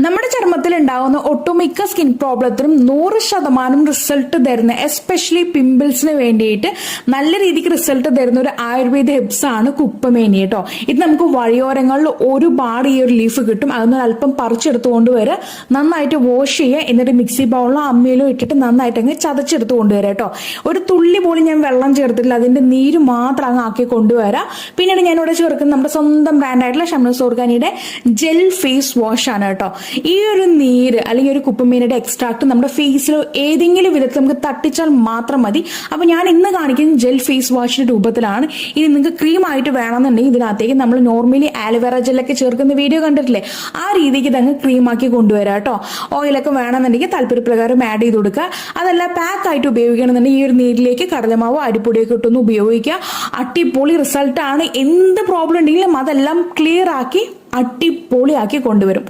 നമ്മുടെ ചർമ്മത്തിൽ ഉണ്ടാകുന്ന ഒട്ടുമിക്ക സ്കിൻ പ്രോബ്ലത്തിനും 100% റിസൾട്ട് തരുന്ന, എസ്പെഷ്യലി പിമ്പിൾസിന് വേണ്ടിയിട്ട് നല്ല രീതിക്ക് റിസൾട്ട് തരുന്ന ഒരു ആയുർവേദ ഹെബ്സ് ആണ് കുപ്പമേനി കേട്ടോ. ഇത് നമുക്ക് വഴിയോരങ്ങളിൽ ഒരുപാട് ഈ ഒരു ലീഫ് കിട്ടും. അതൊന്ന് അല്പം പറിച്ചെടുത്ത് കൊണ്ടുവരിക, നന്നായിട്ട് വാഷ് ചെയ്യുക, എന്നിട്ട് മിക്സി ബൗളിലോ അമ്മിയിലോ ഇട്ടിട്ട് നന്നായിട്ട് അങ്ങ് ചതച്ചെടുത്ത് കൊണ്ടുവരാം കേട്ടോ. ഒരു തുള്ളി പോലും ഞാൻ വെള്ളം ചേർത്തിട്ടില്ല, അതിന്റെ നീര് മാത്രം അങ്ങ് ആക്കി കൊണ്ടുവരാം. പിന്നീട് ഞാനിവിടെ ചേർക്കുന്നത് നമ്മുടെ സ്വന്തം ബ്രാൻഡായിട്ടുള്ള ഷംനസ് ഓർഗാനിയുടെ ജെൽ ഫേസ് വാഷ് ആണ് കേട്ടോ. ഈ ഒരു നീര് അല്ലെങ്കിൽ ഒരു കുപ്പമേനിയുടെ എക്സ്ട്രാക്ട് നമ്മുടെ ഫേസിൽ ഏതെങ്കിലും വിധത്തിൽ നമുക്ക് തട്ടിച്ചാൽ മാത്രം മതി. അപ്പൊ ഞാൻ ഇന്ന് കാണിക്കുന്നത് ജെൽ ഫേസ് വാഷിന്റെ രൂപത്തിലാണ്. ഇനി നിങ്ങൾക്ക് ക്രീം ആയിട്ട് വേണമെന്നുണ്ടെങ്കിൽ ഇതിനകത്തേക്ക് നമ്മൾ നോർമലി ആലോവേറ ജെല്ലൊക്കെ ചേർക്കുന്ന വീഡിയോ കണ്ടിട്ടില്ലേ, ആ രീതിക്ക് ഇതങ്ങ് ക്രീം ആക്കി കൊണ്ടുവരാം കേട്ടോ. ഓയിലൊക്കെ വേണമെന്നുണ്ടെങ്കിൽ താല്പര്യപ്രകാരം ആഡ് ചെയ്ത് കൊടുക്കുക. അതല്ല പാക്ക് ആയിട്ട് ഉപയോഗിക്കണമെന്നുണ്ടെങ്കിൽ ഈ ഒരു നീരിലേക്ക് കടലമാവോ അരിപ്പൊടിയൊക്കെ ഇട്ടൊന്ന് ഉപയോഗിക്കുക. അടിപൊളി റിസൾട്ടാണ്. എന്ത് പ്രോബ്ലം ഉണ്ടെങ്കിലും അതെല്ലാം ക്ലിയർ ആക്കി അടിപൊളിയാക്കി കൊണ്ടുവരും.